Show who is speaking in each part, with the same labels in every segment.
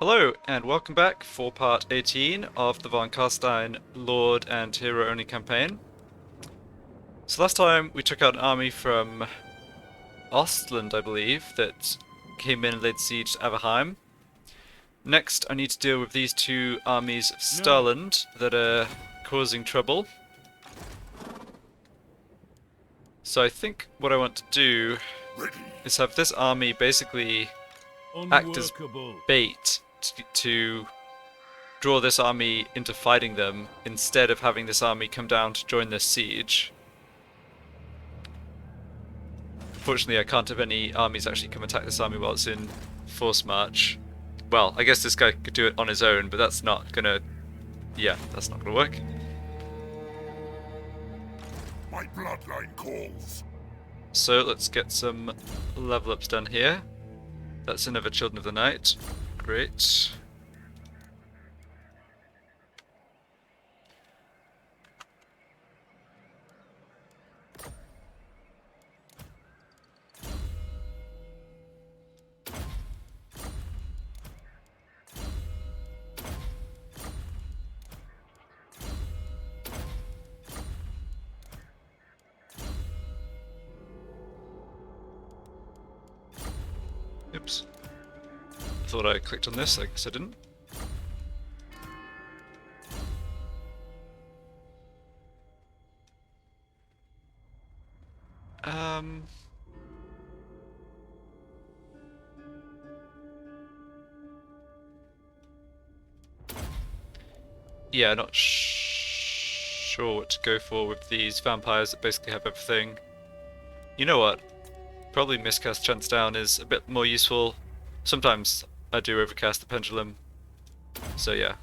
Speaker 1: Hello, and welcome back for part 18 of the Von Carstein Lord and Hero Only campaign. So last time we took out an army from Ostland, I believe, that came in and laid siege to Averheim. Next I need to deal with these two armies of Starland that are causing trouble. So I think what I want to do is have this army basically act as bait to draw this army into fighting them instead of having this army come down to join this siege. Unfortunately, I can't have any armies actually come attack this army while it's in force march. Well, I guess this guy could do it on his own, but that's not gonna... yeah, that's not gonna work.
Speaker 2: My bloodline calls.
Speaker 1: So let's get some level ups done here. That's another Children of the Night. Great. Oops. I thought I clicked on this, I guess I didn't. Yeah, not sure what to go for with these vampires that basically have everything. You know what? Probably miscast chance down is a bit more useful. Sometimes I do overcast the pendulum, so yeah.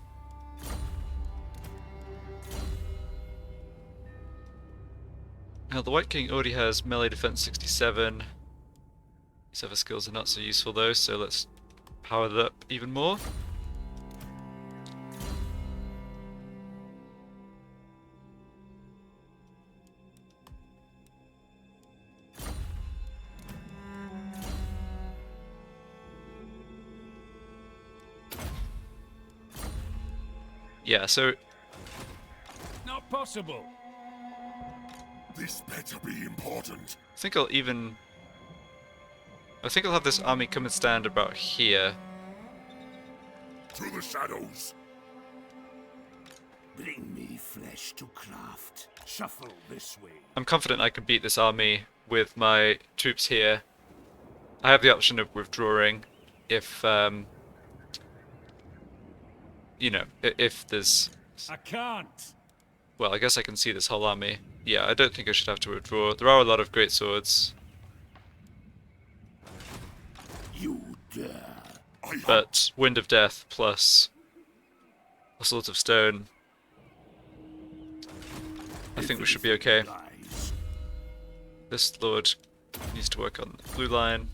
Speaker 1: Now the White King already has melee defense 67. These other skills are not so useful though, so let's power that up even more. Yeah, so
Speaker 3: not possible.
Speaker 2: This better be important.
Speaker 1: I think I'll have this army come and stand about here.
Speaker 2: To the shadows.
Speaker 3: Bring me flesh to craft. Shuffle this way.
Speaker 1: I'm confident I can beat this army with my troops here. I have the option of withdrawing if you know, if there's...
Speaker 3: I can't.
Speaker 1: Well, I guess I can see this whole army. Yeah, I don't think I should have to withdraw. There are a lot of great swords.
Speaker 3: You dare.
Speaker 1: But Wind of Death plus a Sword of Stone, I think we should be okay. This lord needs to work on the blue line.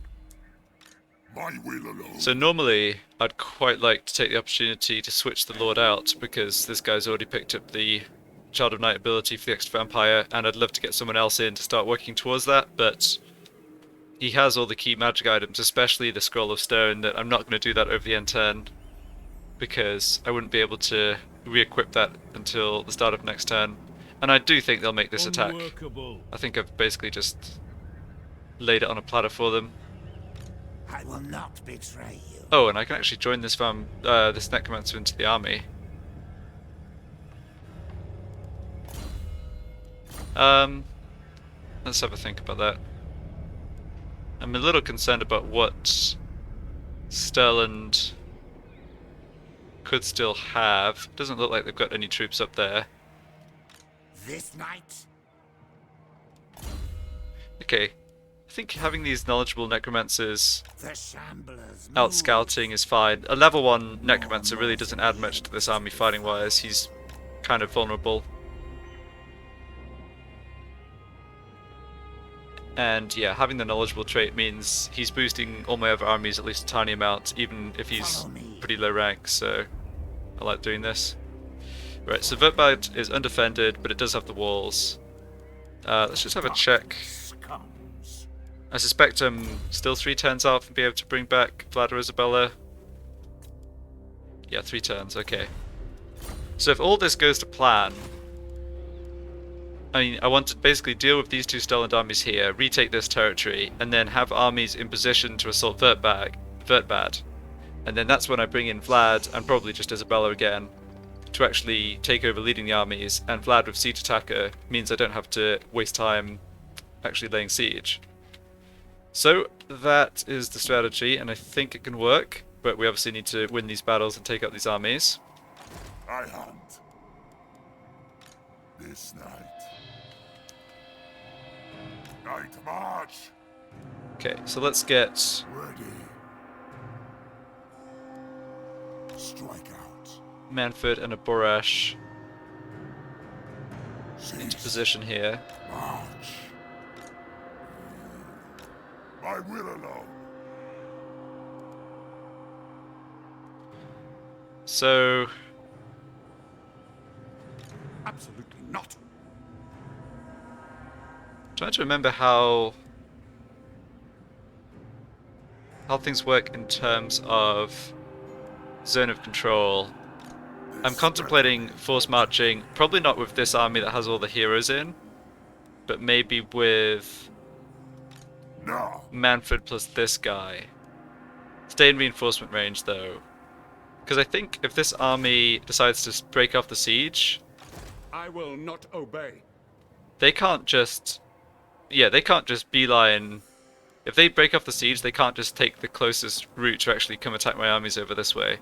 Speaker 2: My will alone.
Speaker 1: So normally, I'd quite like to take the opportunity to switch the Lord out, because this guy's already picked up the Child of Night ability for the extra vampire, and I'd love to get someone else in to start working towards that, but he has all the key magic items, especially the Scroll of Stone, that I'm not going to do that over the end turn, because I wouldn't be able to re-equip that until the start of next turn. And I do think they'll make this attack. I think I've basically just laid it on a platter for them.
Speaker 3: I will not betray you.
Speaker 1: Oh, and I can actually join this this necromancer into the army. Let's have a think about that. I'm a little concerned about what Sterland could still have. Doesn't look like they've got any troops up there.
Speaker 3: This night?
Speaker 1: Okay. I think having these knowledgeable necromancers
Speaker 3: The shamblers
Speaker 1: out scouting is fine. A level 1 necromancer really doesn't add much to this army fighting wise. He's kind of vulnerable. And yeah, having the knowledgeable trait means he's boosting all my other armies at least a tiny amount, even if he's pretty low rank, so I like doing this. Right, so Vertbad is undefended, but it does have the walls. Let's just have a check. I suspect I'm still 3 turns out and be able to bring back Vlad or Isabella. Yeah, 3 turns, okay. So if all this goes to plan, I mean, I want to basically deal with these 2 Stolen armies here, retake this territory, and then have armies in position to assault Vertbad. And then that's when I bring in Vlad, and probably just Isabella again, to actually take over leading the armies, and Vlad with Siege Attacker means I don't have to waste time actually laying siege. So that is the strategy, and I think it can work, but we obviously need to win these battles and take out these armies.
Speaker 2: I hunt. This night. Night march.
Speaker 1: Okay, so let's get
Speaker 2: Ready. Strike out.
Speaker 1: Manfred and a Borash into
Speaker 2: Cease.
Speaker 1: position here.
Speaker 2: March. My will alone.
Speaker 1: So
Speaker 3: Absolutely not.
Speaker 1: trying to remember how things work in terms of zone of control. I'm contemplating force marching, probably not with this army that has all the heroes in, but maybe with
Speaker 2: No.
Speaker 1: Manfred plus this guy. Stay in reinforcement range though, because I think if this army decides to break off the siege,
Speaker 3: I will not obey.
Speaker 1: they can't just beeline. If they break off the siege, they can't just take the closest route to actually come attack my armies over this way.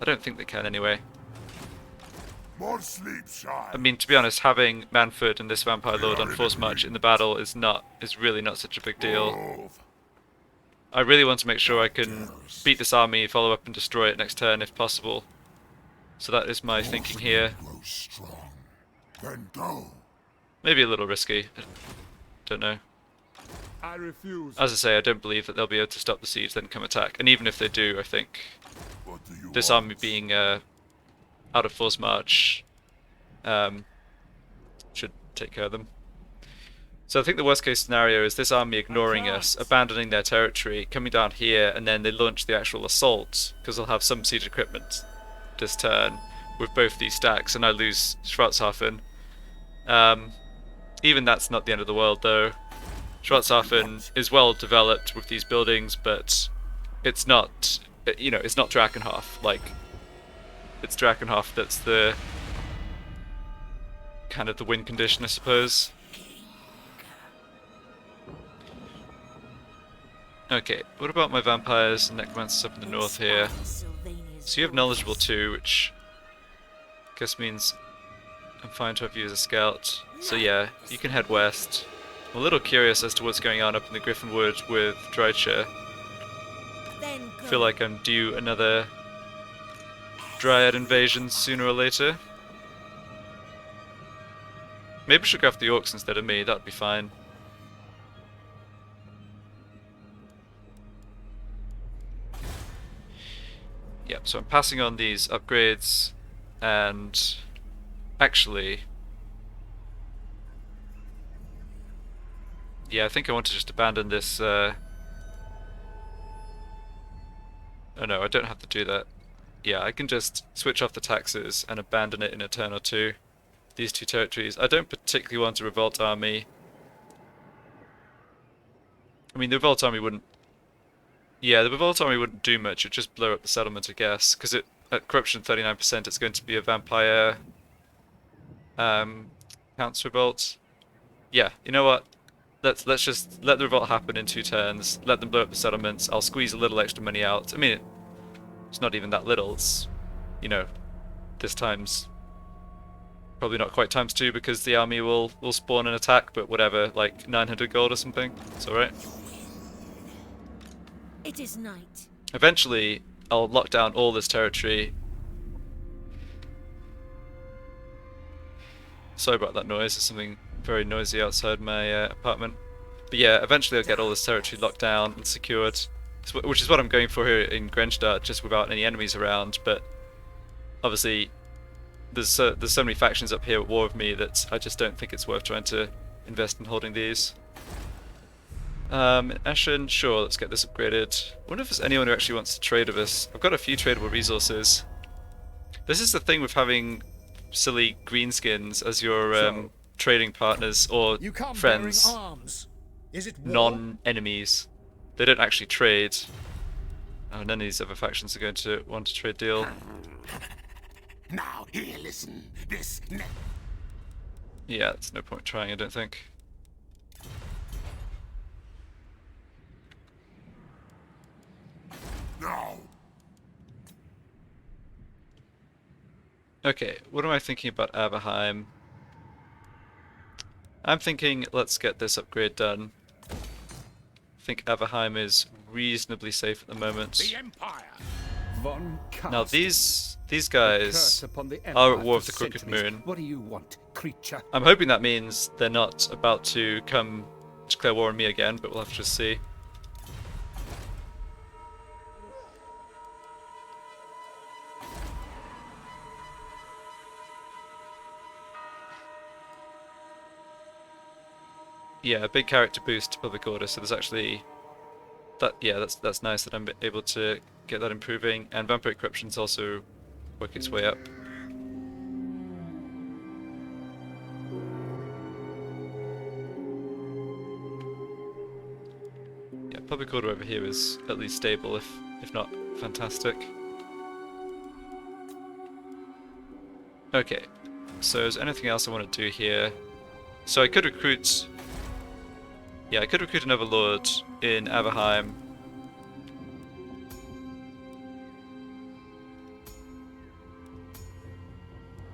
Speaker 1: I don't think they can anyway.
Speaker 2: More sleep, Shine.
Speaker 1: I mean, to be honest, having Manfred and this Vampire Lord on force march in the battle is really not such a big deal.
Speaker 2: Move.
Speaker 1: I really want to make sure I can beat this army, follow up and destroy it next turn if possible. So that is my thinking here.
Speaker 2: Grow strong. Then go.
Speaker 1: Maybe a little risky. I don't know.
Speaker 3: I refuse.
Speaker 1: As I say, I don't believe that they'll be able to stop the siege, then come attack. And even if they do, I think
Speaker 2: What do you
Speaker 1: this
Speaker 2: want?
Speaker 1: army being out of force march should take care of them. So I think the worst case scenario is this army ignoring us, abandoning their territory, coming down here, and then they launch the actual assault, because they'll have some siege equipment this turn with both these stacks, and I lose Schwarzhafen. Even that's not the end of the world though. Schwarzhafen is well developed with these buildings, but it's not, it's not Drakenhof. Like, it's Drakenhof that's the kind of the win condition, I suppose. Okay, what about my vampires and necromancers up in the north here? So you have knowledgeable too, which I guess means I'm fine to have you as a scout. So yeah, you can head west. I'm a little curious as to what's going on up in the Griffinwood with Drycha. I feel like I'm due another Dryad invasion sooner or later. Maybe I should go after the Orcs instead of me, that'd be fine. Yep, so I'm passing on these upgrades, and actually, yeah, I think I want to just abandon this. Oh no, I don't have to do that. Yeah, I can just switch off the taxes and abandon it in a turn or two. These 2 territories. I don't particularly want a revolt army. I mean, the revolt army wouldn't. Yeah, the revolt army wouldn't do much. It'd just blow up the settlement, I guess, because at corruption 39%, it's going to be a vampire counts revolt. Yeah, you know what? Let's just let the revolt happen in 2 turns. Let them blow up the settlements. I'll squeeze a little extra money out. I mean, it's not even that little. It's, this time's probably not quite times 2 because the army will spawn an attack, but whatever, like 900 gold or something. It's alright.
Speaker 4: It is night.
Speaker 1: Eventually, I'll lock down all this territory. Sorry about that noise, there's something very noisy outside my apartment. But yeah, eventually I'll get all this territory locked down and secured, which is what I'm going for here in Grenstadt, just without any enemies around. But obviously, there's so many factions up here at war with me that I just don't think it's worth trying to invest in holding these. Ashen, sure, let's get this upgraded. I wonder if there's anyone who actually wants to trade with us. I've got a few tradable resources. This is the thing with having silly greenskins as your
Speaker 3: So,
Speaker 1: trading partners or
Speaker 3: You come
Speaker 1: friends,
Speaker 3: bearing arms. Is it war?
Speaker 1: non-enemies. They don't actually trade. Oh, none of these other factions are going to want to trade deal.
Speaker 3: Now here, listen. This.
Speaker 1: Yeah, there's no point trying, I don't think.
Speaker 2: Now!
Speaker 1: Okay, what am I thinking about Aberheim? I'm thinking let's get this upgrade done. I think Aberheim is reasonably safe at the moment.
Speaker 3: The Empire.
Speaker 4: Von
Speaker 1: Now
Speaker 4: Carstein,
Speaker 1: these
Speaker 4: the curse
Speaker 1: guys
Speaker 4: upon the
Speaker 1: are
Speaker 4: Empire
Speaker 1: at war with
Speaker 4: for
Speaker 1: the Crooked
Speaker 4: centuries.
Speaker 1: Moon.
Speaker 4: What do you want, creature?
Speaker 1: I'm hoping that means they're not about to come declare war on me again, but we'll have to just see. Yeah, a big character boost to public order, so there's actually that. Yeah, that's nice that I'm able to get that improving, and vampire corruption's also working its way up. Yeah, public order over here is at least stable, if not fantastic. Okay, so is there anything else I want to do here? So I could recruit. Yeah, I could recruit another lord in Aberheim.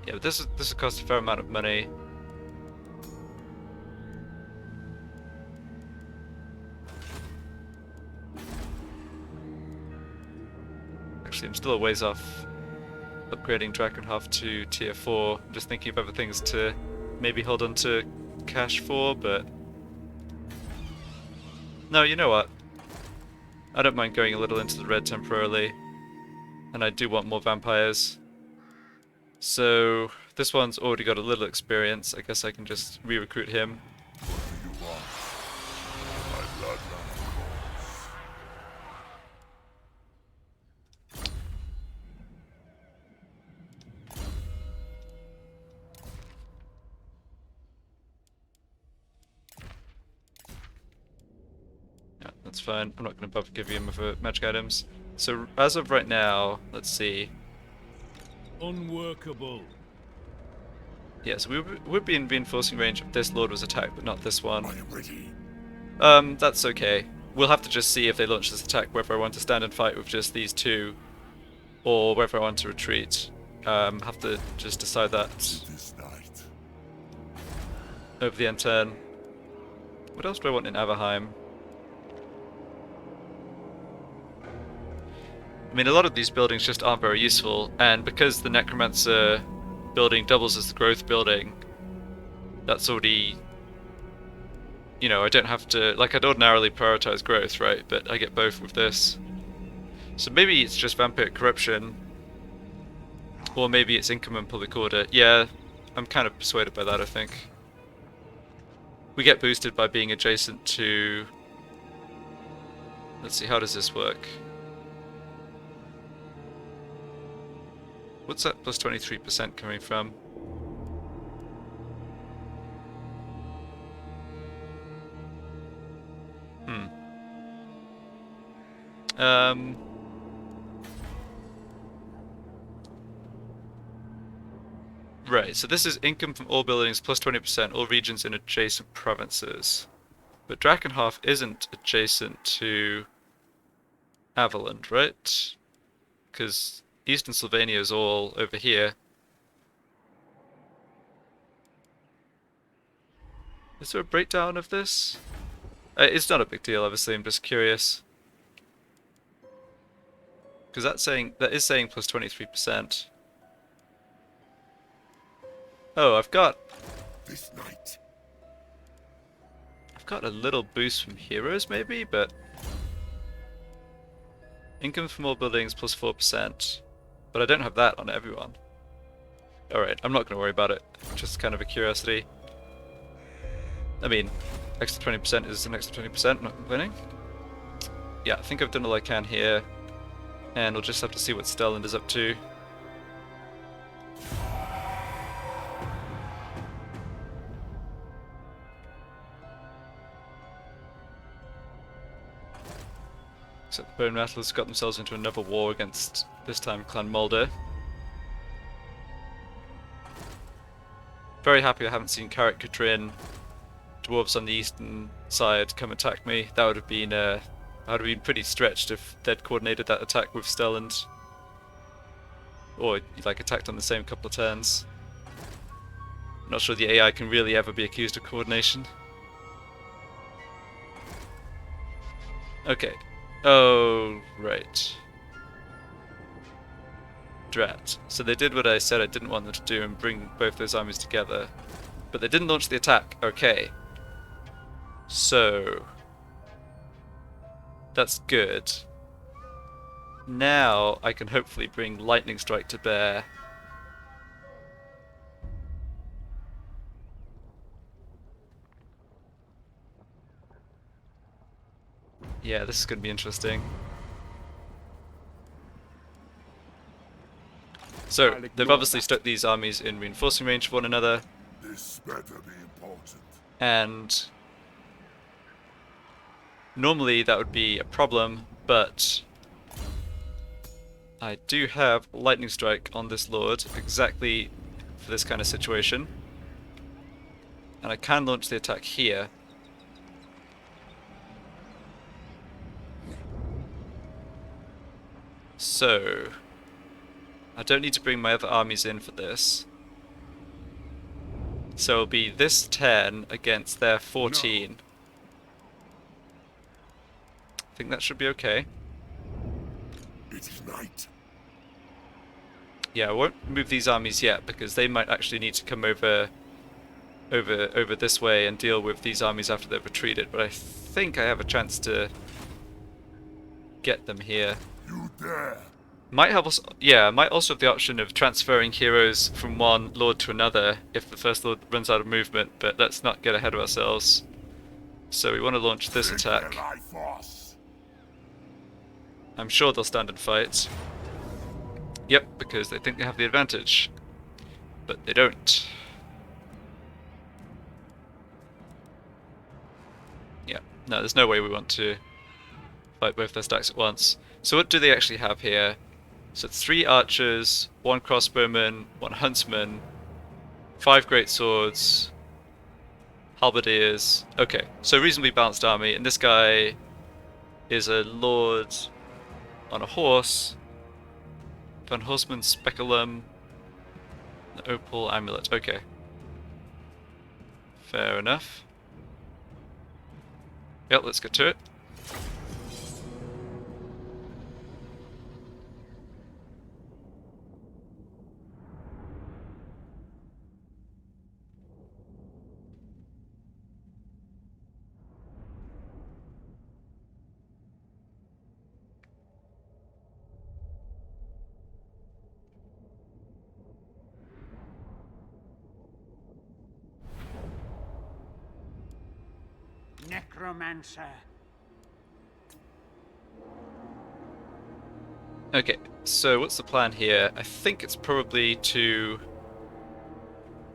Speaker 1: Yeah, but this will cost a fair amount of money. Actually, I'm still a ways off upgrading Drakenhof to tier 4. I'm just thinking of other things to maybe hold on to cash for, but no, you know what? I don't mind going a little into the red temporarily, and I do want more vampires. So this one's already got a little experience. I guess I can just re-recruit him.
Speaker 2: What do you want? My bloodline calls.
Speaker 1: Yeah, that's fine. I'm not going to bother giving him other magic items. So as of right now, let's see.
Speaker 3: Unworkable.
Speaker 1: Yeah, so we would be in reinforcing range if this lord was attacked, but not this one.
Speaker 2: I am ready.
Speaker 1: That's okay. We'll have to just see if they launch this attack, whether I want to stand and fight with just these two, or whether I want to retreat. Have to just decide that
Speaker 2: This night.
Speaker 1: over the end turn. What else do I want in Aberheim? I mean, a lot of these buildings just aren't very useful, and because the Necromancer building doubles as the growth building, that's already, you know, I don't have to, like, I'd ordinarily prioritize growth, right, but I get both with this. So maybe it's just vampiric corruption, or maybe it's income and public order. Yeah, I'm kind of persuaded by that, I think. We get boosted by being adjacent to, let's see, how does this work? What's that plus 23% coming from? Right, so this is income from all buildings plus 20%, all regions in adjacent provinces. But Drakenhof isn't adjacent to Averland, right? Because Eastern Sylvania is all over here. Is there a breakdown of this? It's not a big deal, obviously, I'm just curious. Because that is saying plus 23%. Oh, I've got
Speaker 2: This night.
Speaker 1: a little boost from heroes maybe, but income from all buildings plus 4%. But I don't have that on everyone. Alright, I'm not going to worry about it. Just kind of a curiosity. I mean, extra 20% is an extra 20%, not complaining. Yeah, I think I've done all I can here. And we'll just have to see what Stelland is up to. Bone Rattlers got themselves into another war against, this time, Clan Mulder. Very happy I haven't seen Carrick Katrin, dwarves on the eastern side, come attack me. That would have been I would have been pretty stretched if they'd coordinated that attack with Stelland. Or, like, attacked on the same couple of turns. Not sure the AI can really ever be accused of coordination. Okay. Oh, right. Drat. So they did what I said I didn't want them to do and bring both those armies together. But they didn't launch the attack. Okay. So... that's good. Now I can hopefully bring Lightning Strike to bear. Yeah, this is going to be interesting. So, they've obviously stuck these armies in reinforcing range of one another.
Speaker 2: This better be important.
Speaker 1: And normally that would be a problem, but I do have Lightning Strike on this Lord exactly for this kind of situation. And I can launch the attack here. So, I don't need to bring my other armies in for this. So it'll be this 10 against their 14. No. I think that should be okay.
Speaker 2: It is night.
Speaker 1: Yeah, I won't move these armies yet because they might actually need to come over this way and deal with these armies after they've retreated, but I think I have a chance to get them here.
Speaker 2: You dare.
Speaker 1: Might have also, yeah, might also have the option of transferring heroes from one lord to another if the first lord runs out of movement, but let's not get ahead of ourselves. So we want to launch this attack. I'm sure they'll stand and fight. Yep, because they think they have the advantage. But they don't. Yeah, no, there's no way we want to fight both their stacks at once. So what do they actually have here? So 3 archers, 1 crossbowman, 1 huntsman, 5 great swords, halberdiers. Okay, so reasonably balanced army, and this guy is a lord on a horse. Van Horseman Speculum, the Opal Amulet. Okay. Fair enough. Yep, let's get to it.
Speaker 3: Necromancer.
Speaker 1: Okay, so what's the plan here? I think it's probably to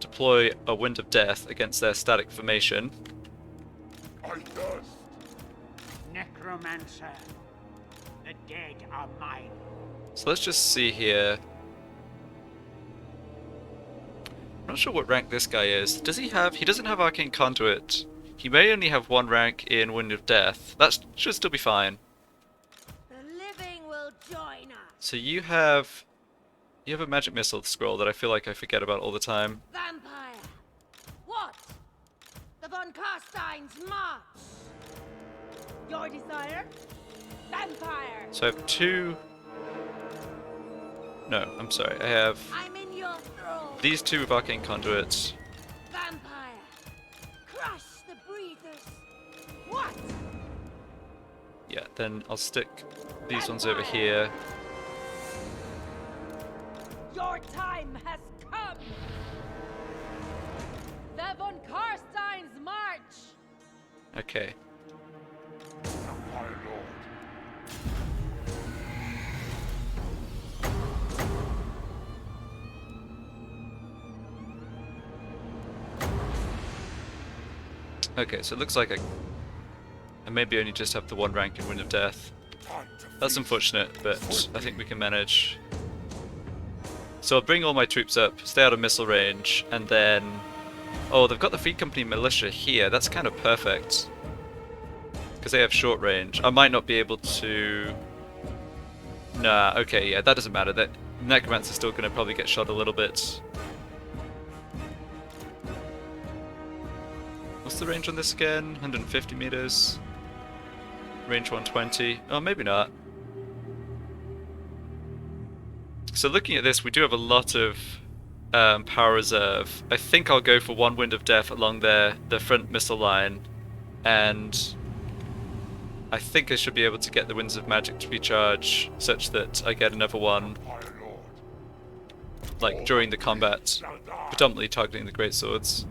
Speaker 1: deploy a Wind of Death against their static formation.
Speaker 2: I dust.
Speaker 3: Necromancer. The dead are mine.
Speaker 1: So let's just see here. I'm not sure what rank this guy is. Does he have... he doesn't have Arcane Conduit. He may only have 1 rank in Wind of Death. That should still be fine.
Speaker 5: The living will join us.
Speaker 1: So you have a magic missile scroll that I feel like I forget about all the time.
Speaker 5: Vampire. What? The von Carstein's march. Your desire? Vampire.
Speaker 1: So I have 2... no, I'm sorry. I have
Speaker 5: I'm in your thrall.
Speaker 1: these 2 with Arcane Conduits.
Speaker 5: Vampire. Crush the breathers. What?
Speaker 1: Yeah, then I'll stick these ones over here.
Speaker 5: Your time has come. The von Carstein's march.
Speaker 1: Okay.
Speaker 2: My lord.
Speaker 1: Okay, so it looks like I maybe only just have the 1 rank in Wind of Death.
Speaker 2: Time to
Speaker 1: That's unfortunate, but I think we can manage. So I'll bring all my troops up, stay out of missile range, and then... Oh, they've got the Free Company militia here. That's kind of perfect. Because they have short range. I might not be able to... Nah, okay, yeah, that doesn't matter. That Necromancer's still going to probably get shot a little bit. What's the range on this again? 150 meters. Range 120. Oh, maybe not. So looking at this, we do have a lot of power reserve. I think I'll go for one Wind of Death along the front missile line, and I think I should be able to get the Winds of Magic to recharge such that I get another one, like during the combat, predominantly targeting the great swords.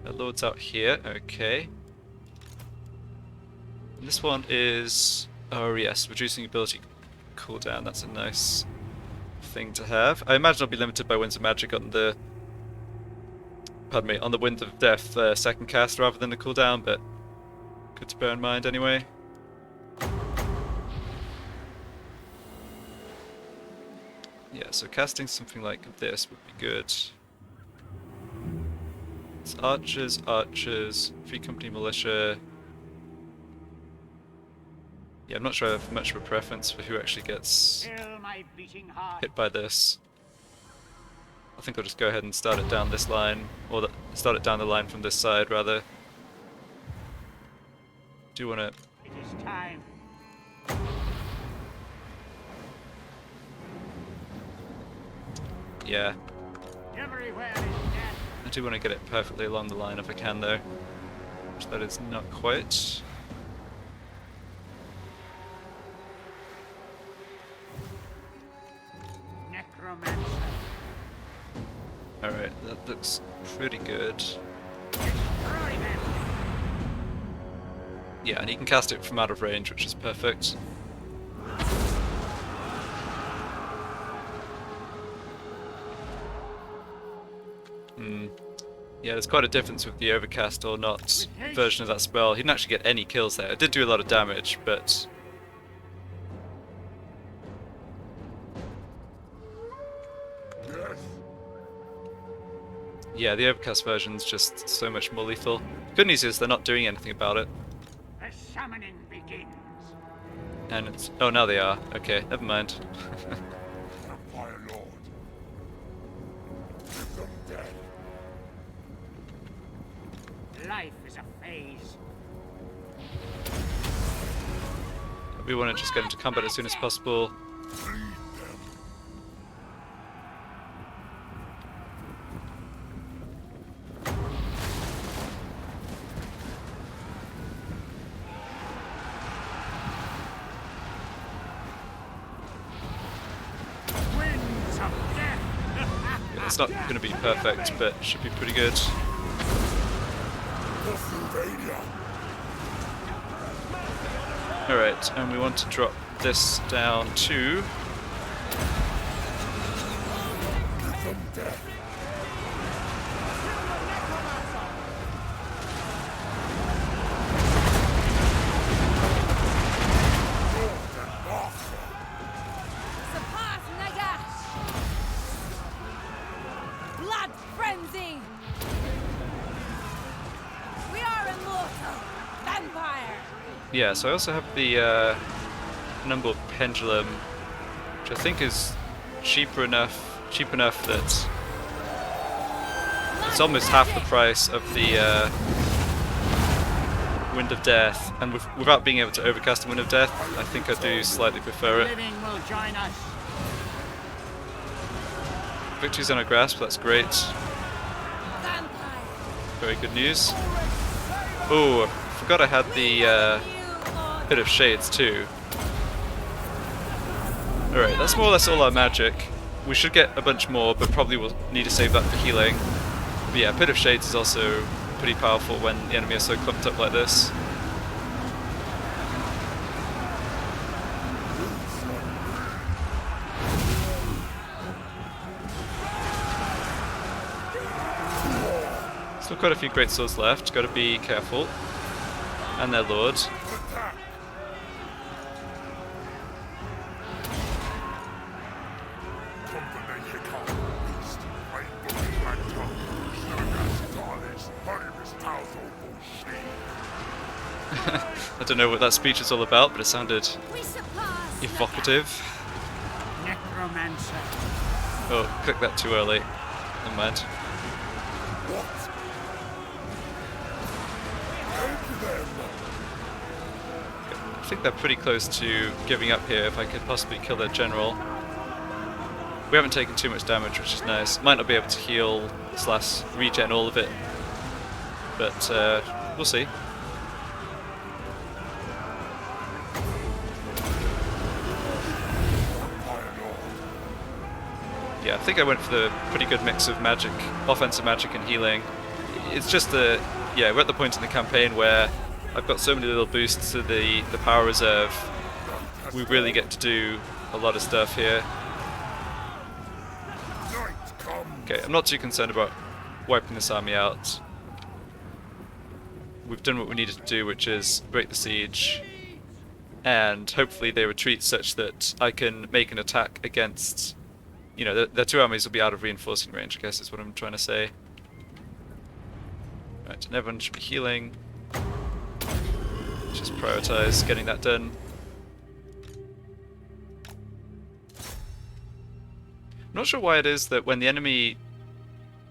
Speaker 1: The Lord's out here, okay. And this one is, oh yes, reducing ability cooldown. That's a nice thing to have. I imagine I'll be limited by Winds of Magic on the, pardon me, on the Wind of Death second cast rather than the cooldown, but good to bear in mind anyway. Yeah, so casting something like this would be good. It's archers, archers, Free Company militia. Yeah, I'm not sure I have much of a preference for who actually gets hit by this. I think I'll just go ahead and start it down this line, or start it down the line from this side rather. Do want to...
Speaker 3: It is time.
Speaker 1: Yeah,
Speaker 3: Everywhere is death.
Speaker 1: I do want to get it perfectly along the line if I can though, which that is not quite.
Speaker 3: Necromancer.
Speaker 1: Alright, that looks pretty good.
Speaker 3: Destroy them.
Speaker 1: Yeah, and you can cast it from out of range, which is perfect. Yeah, there's quite a difference with the overcast or not version of that spell. He didn't actually get any kills there. It did do a lot of damage, but... Yeah, the overcast version's just so much more lethal. Good news is they're not doing anything about it.
Speaker 3: The summoning begins.
Speaker 1: And it's... Oh, now they are. Okay, never mind.
Speaker 2: Vampire Lord. Give them death.
Speaker 3: Life is a phase.
Speaker 1: We want to just get into combat as soon as possible.
Speaker 2: Lead them.
Speaker 3: Winds of death.
Speaker 1: Yeah, it's not going to be perfect, but should be pretty good. Alright, and we want to drop this down to...
Speaker 2: Give them death.
Speaker 5: Surpass Nagash! Blood frenzy! We are immortal! Vampire!
Speaker 1: Yeah, so I also have the number pendulum, which I think is cheap enough that it's almost half the price of the Wind of Death, and without being able to overcast the Wind of Death, I think I do slightly prefer it.
Speaker 3: Living will join us.
Speaker 1: Victory's on our grasp, that's great.
Speaker 5: Vampire!
Speaker 1: Very good news. Oh, I forgot I had the Pit of Shades too. Alright, that's more or less all our magic. We should get a bunch more, but probably we'll need to save that for healing. But yeah, Pit of Shades is also pretty powerful when the enemy are so clumped up like this. Still quite a few great swords left. Got to be careful. And their lord.
Speaker 2: Attack!
Speaker 1: I don't know what that speech is all about, but it sounded
Speaker 5: We surpass the
Speaker 1: evocative.
Speaker 4: Necromancer.
Speaker 1: Oh, clicked that too early. Never mind. I think they're pretty close to giving up here if I could possibly kill their general. We haven't taken too much damage, which is nice. Might not be able to heal / regen all of it, but we'll see. Yeah, I think I went for the pretty good mix of magic, offensive magic and healing. It's just yeah, we're at the point in the campaign where I've got so many little boosts to the power reserve. We really get to do a lot of stuff here. Okay, I'm not too concerned about wiping this army out. We've done what we needed to do, which is break the siege. And hopefully they retreat such that I can make an attack against... You know, their two armies will be out of reinforcing range, I guess is what I'm trying to say. Right, and everyone should be healing. Just prioritize getting that done. I'm not sure why it is that when the enemy...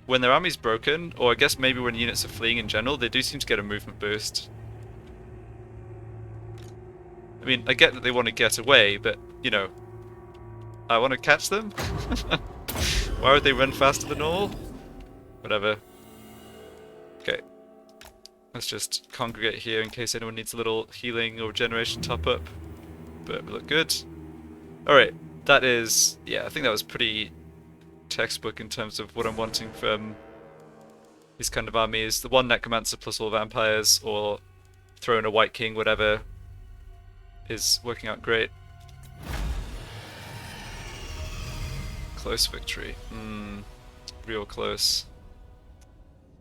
Speaker 1: When their army's broken, or I guess maybe when units are fleeing in general, they do seem to get a movement boost. I mean, I get that they want to get away, but, you know... I want to catch them? Why would they run faster than all? Whatever. Okay. Let's just congregate here in case anyone needs a little healing or regeneration top up. But we look good. Alright, that is... Yeah, I think that was pretty textbook in terms of what I'm wanting from these kind of armies. The one necromancer plus all vampires, or throw in a white king, whatever, is working out great. Close victory. Real close.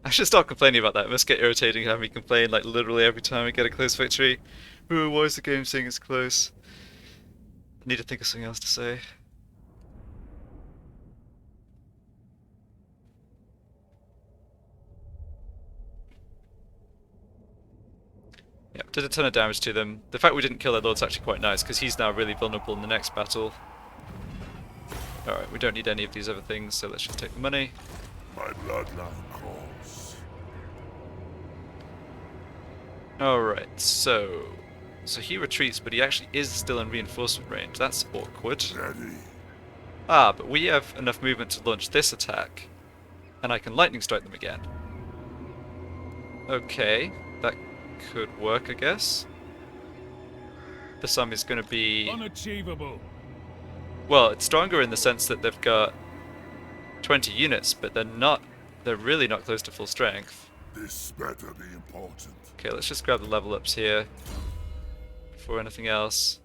Speaker 1: I should stop complaining about that. It must get irritating having me complain like literally every time I get a close victory. Ooh, why is the game saying it's close? I need to think of something else to say. Yep, did a ton of damage to them. The fact we didn't kill their lord's actually quite nice, because he's now really vulnerable in the next battle. Alright, we don't need any of these other things, so let's just take the money.
Speaker 2: My bloodline calls.
Speaker 1: Alright, so he retreats, but he actually is still in reinforcement range. That's awkward.
Speaker 2: Ready.
Speaker 1: Ah, but we have enough movement to launch this attack, and I can lightning strike them again. Okay, that could work, I guess. This army is going to be...
Speaker 4: Unachievable.
Speaker 1: Well, it's stronger in the sense that they've got 20 units, but they're really not close to full strength.
Speaker 2: This better be important.
Speaker 1: Okay, let's just grab the level ups here before anything else.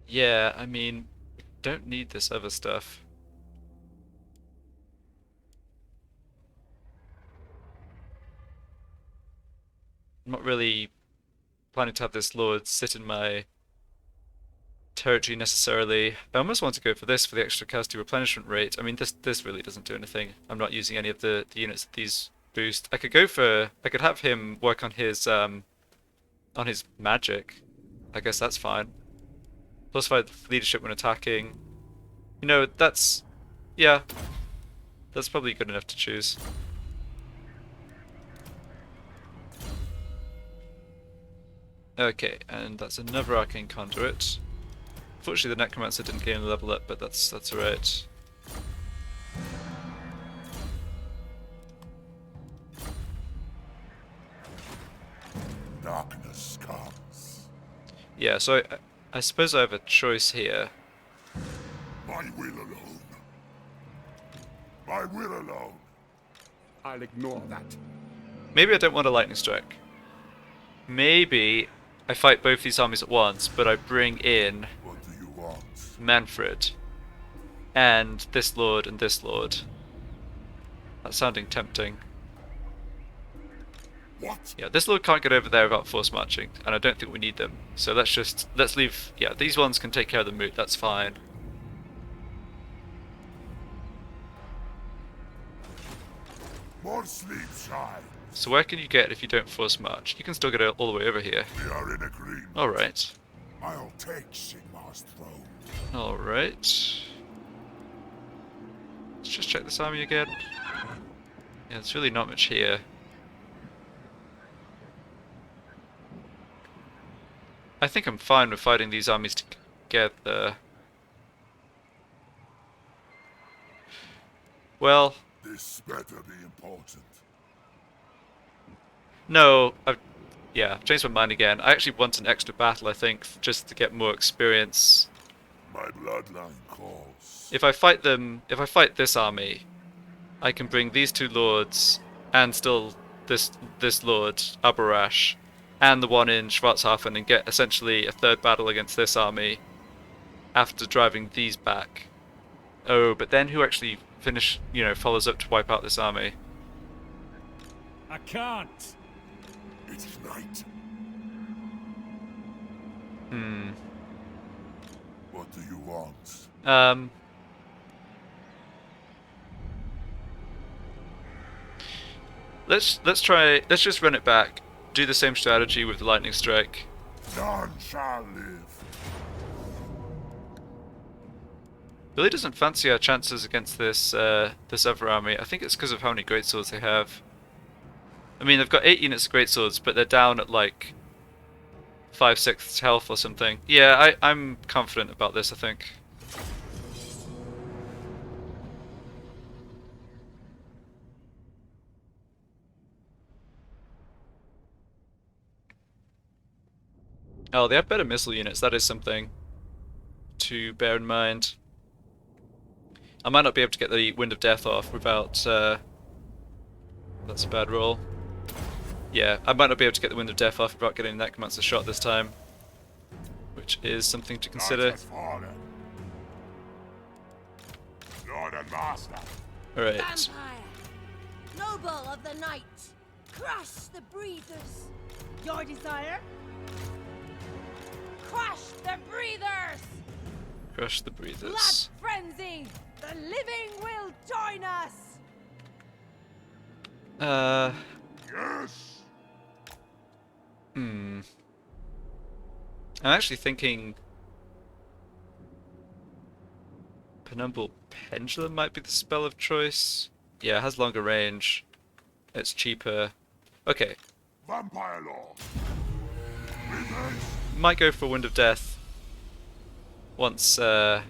Speaker 1: Yeah, I mean, we don't need this other stuff. I'm not really planning to have this lord sit in my territory necessarily. I almost want to go for this for the extra casualty replenishment rate. I mean, this really doesn't do anything. I'm not using any of the units that these boost. I could have him work on his magic. I guess that's fine. Plus 5 leadership when attacking. You know, that's probably good enough to choose. Okay, and that's another arcane conduit. Unfortunately, the necromancer didn't gain a level up, but that's alright.
Speaker 2: Darkness comes.
Speaker 1: Yeah, so I suppose I have a choice here.
Speaker 2: My will alone. My will alone.
Speaker 4: I'll ignore that.
Speaker 1: Maybe I don't want a lightning strike. maybe I fight both these armies at once, but I bring in
Speaker 2: What do you want?
Speaker 1: Manfred and this lord and this lord. That's sounding tempting.
Speaker 2: What?
Speaker 1: Yeah, this lord can't get over there without force marching, and I don't think we need them. So let's leave. Yeah, these ones can take care of the moot. That's fine.
Speaker 2: More sleep, child.
Speaker 1: So where can you get if you don't force march? You can still get all the way over here.
Speaker 2: We are in agreement.
Speaker 1: All right.
Speaker 2: I'll take Sigmar's throne.
Speaker 1: All right. Let's just check this army again. Yeah, there's really not much here. I think I'm fine with fighting these armies together. Well,
Speaker 2: This better be important.
Speaker 1: no, I've changed my mind again. I actually want an extra battle, I think, just to get more experience.
Speaker 2: My bloodline calls.
Speaker 1: If I fight this army, I can bring these two lords and still this lord, Abarash, and the one in Schwarzhafen and get essentially a third battle against this army after driving these back. Oh, but then who actually follows up to wipe out this army?
Speaker 4: I can't.
Speaker 2: It is night. What do you want?
Speaker 1: Let's just run it back. Do the same strategy with the lightning strike.
Speaker 2: None shall live.
Speaker 1: Billy doesn't fancy our chances against this this other army. I think it's because of how many greatswords they have. I mean, they've got 8 units of greatswords, but they're down at like 5/6 health or something. Yeah, I'm confident about this, I think. Oh, they have better missile units. That is something to bear in mind. I might not be able to get the Wind of Death off without... that's a bad roll. Yeah, I might not be able to get the Wind of Death off without getting Necromancer shot this time. Which is something to consider.
Speaker 2: Night has fallen. Lord and master.
Speaker 1: Alright.
Speaker 5: Vampire, noble of the night, crush the breathers. Your desire? Crush the breathers!
Speaker 1: Crush the
Speaker 5: Blood
Speaker 1: breathers.
Speaker 5: frenzy! The living will join us!
Speaker 2: Yes.
Speaker 1: I'm actually thinking Penumbral Pendulum might be the spell of choice. Yeah, it has longer range. It's cheaper. Okay,
Speaker 2: Vampire Lord. Repent.
Speaker 1: might go for Wind of Death once
Speaker 2: Stopping.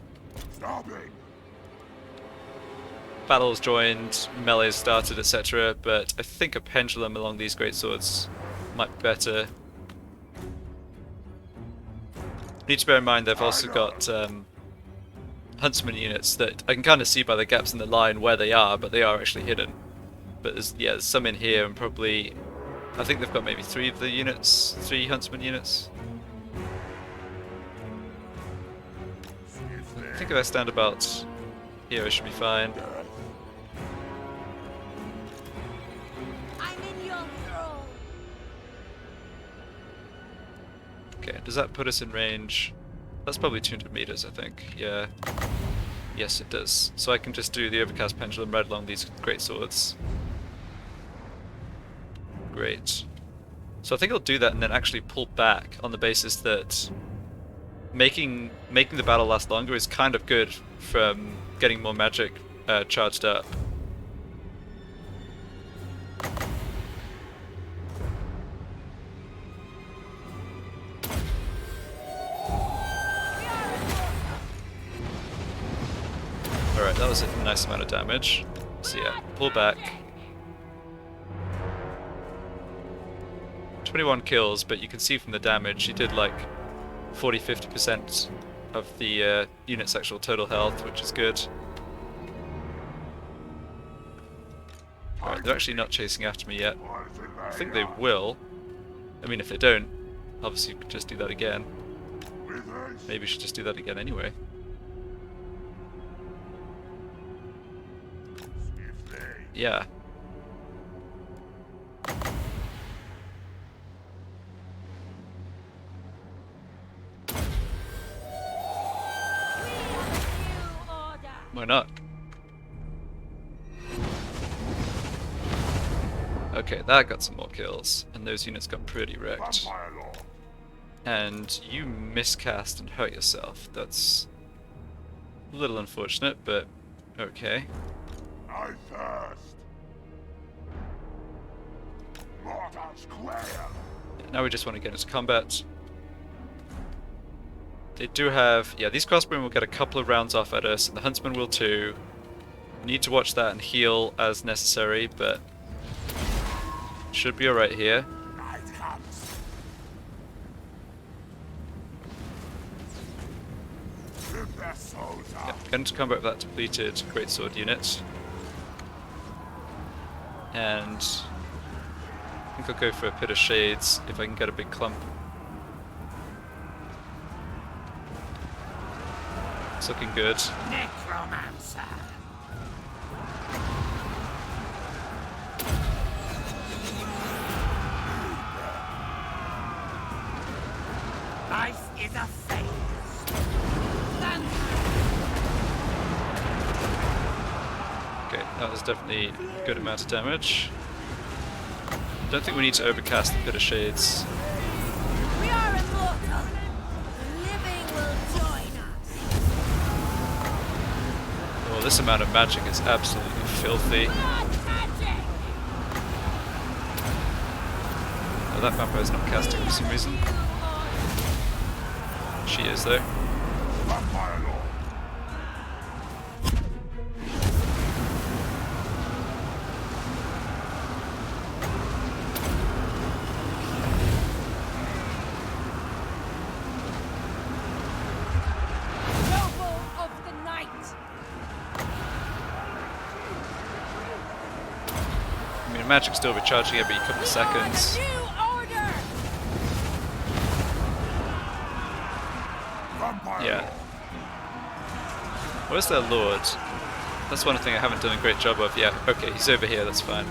Speaker 1: battles joined, melee's started, etc. But I think a pendulum along these great swords might be better. Need to bear in mind they've also got huntsman units that I can kind of see by the gaps in the line where they are, but they are actually hidden. But there's some in here, and probably I think they've got maybe 3 of the units, 3 huntsman units. I think if I stand about here, I should be fine.
Speaker 5: I'm in your throne!
Speaker 1: Okay, does that put us in range? That's probably 200 meters, I think. Yeah. Yes, it does. So I can just do the Overcast Pendulum right along these great swords. Great. So I think I'll do that and then actually pull back on the basis that making the battle last longer is kind of good from getting more magic charged up. Alright, that was a nice amount of damage. So yeah, pull back. 21 kills, but you can see from the damage he did like 40-50% of the unit's actual total health, which is good. Alright, they're actually not chasing after me yet. I think they will. I mean, if they don't, obviously you could just do that again. Maybe you should just do that again anyway. Yeah. Why not? Okay, that got some more kills, and those units got pretty wrecked. And you miscast and hurt yourself. That's a little unfortunate, but okay.
Speaker 2: I thirst. Mortals quail.
Speaker 1: Now we just want to get into combat. They do have... yeah, these crossbowmen will get a couple of rounds off at us, and the huntsmen will too. Need to watch that and heal as necessary, but should be alright here.
Speaker 2: Night comes. Rip their souls out.
Speaker 1: Yep, get into combat with that depleted greatsword unit. And I think I'll go for a Pit of Shades if I can get a big clump. It's looking good.
Speaker 3: Necromancer. Life is a phase.
Speaker 1: Okay, that was definitely a good amount of damage. Don't think we need to overcast the Pit of Shades.
Speaker 5: We are immortal. The living will join us.
Speaker 1: Well, this amount of magic is absolutely filthy.
Speaker 5: Blood magic.
Speaker 1: Oh, that vampire's not casting for some reason. She is though.
Speaker 2: Vampire Lord.
Speaker 5: Noble of the night.
Speaker 1: I mean, magic's still recharging every couple of seconds.
Speaker 5: We are the new order.
Speaker 2: Vampire
Speaker 1: Yeah.
Speaker 2: Lord.
Speaker 1: Where's their lord? That's one thing I haven't done a great job of. Yeah, okay, he's over here, that's fine.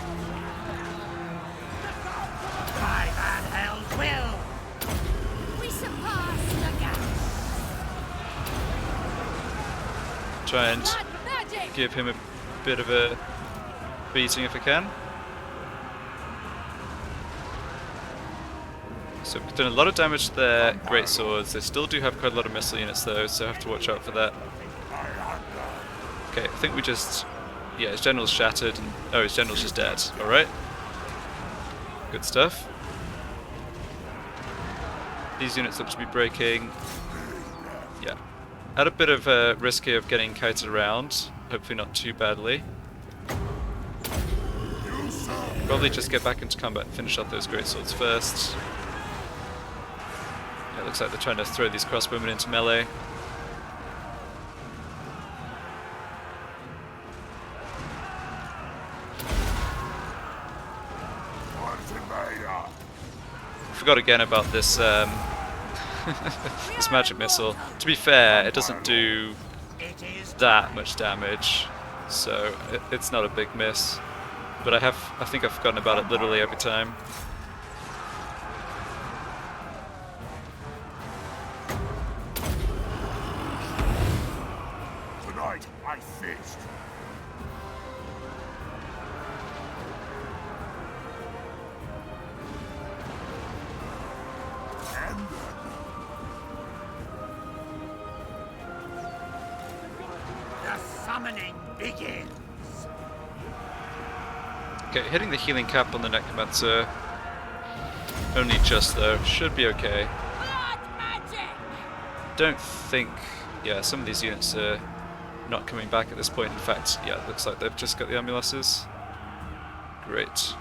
Speaker 3: By that hell's will.
Speaker 5: We surpass the gap.
Speaker 1: Try and
Speaker 5: Blood magic.
Speaker 1: give him a bit of a beating if I can. So we've done a lot of damage to their great swords. They still do have quite a lot of missile units though, so I have to watch out for that. Okay, I think we just... yeah, his general's shattered and... oh, his general's just dead. Alright. Good stuff. These units look to be breaking. Yeah. Had a bit of risk here of getting kited around. Hopefully not too badly. Probably just get back into combat and finish off those great swords first. Yeah, it looks like they're trying to throw these crossbowmen into melee. Forgot again about this this magic missile. To be fair, it doesn't do
Speaker 3: It is
Speaker 1: that much damage, so it's not a big miss. But I think I've forgotten about it literally every time.
Speaker 2: Tonight I feast. And
Speaker 3: the summoning begins.
Speaker 1: Okay, hitting the healing cap on the Necromancer. Only just though, should be okay.
Speaker 5: Blood magic.
Speaker 1: Don't think... yeah, some of these units are not coming back at this point. In fact, yeah, it looks like they've just got the ambulances. Great.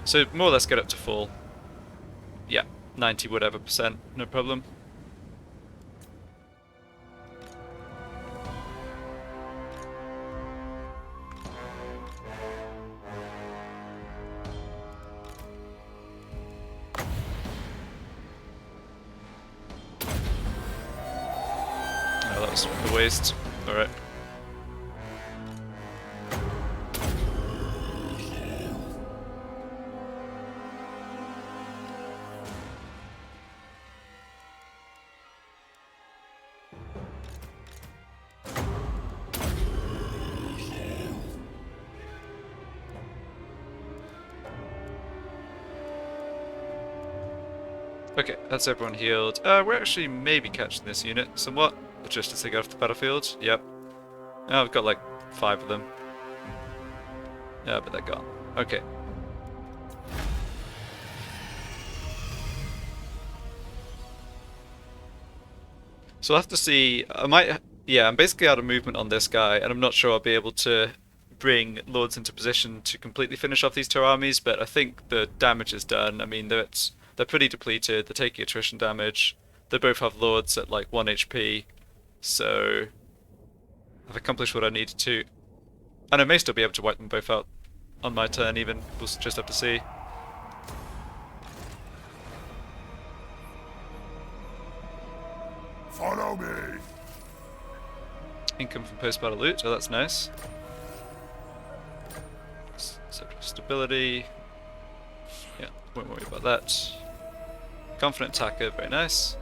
Speaker 1: So more or less get up to full. Yeah, 90 whatever %, no problem. that was a waste. Alright. Okay, that's everyone healed. We're actually maybe catching this unit somewhat, just as they get off the battlefield. Yep. Oh, we've got like 5 of them. Yeah, but they're gone. Okay. So I'll have to see. I might. Yeah, I'm basically out of movement on this guy, and I'm not sure I'll be able to bring lords into position to completely finish off these 2 armies. But I think the damage is done. I mean, they're pretty depleted. They're taking attrition damage. They both have lords at like 1 HP, so I've accomplished what I needed to. And I may still be able to wipe them both out on my turn even. We'll just have to see.
Speaker 2: Follow me.
Speaker 1: Income from post-battle loot, oh that's nice. Stability. Yeah, won't worry about that. Confident attacker, very nice.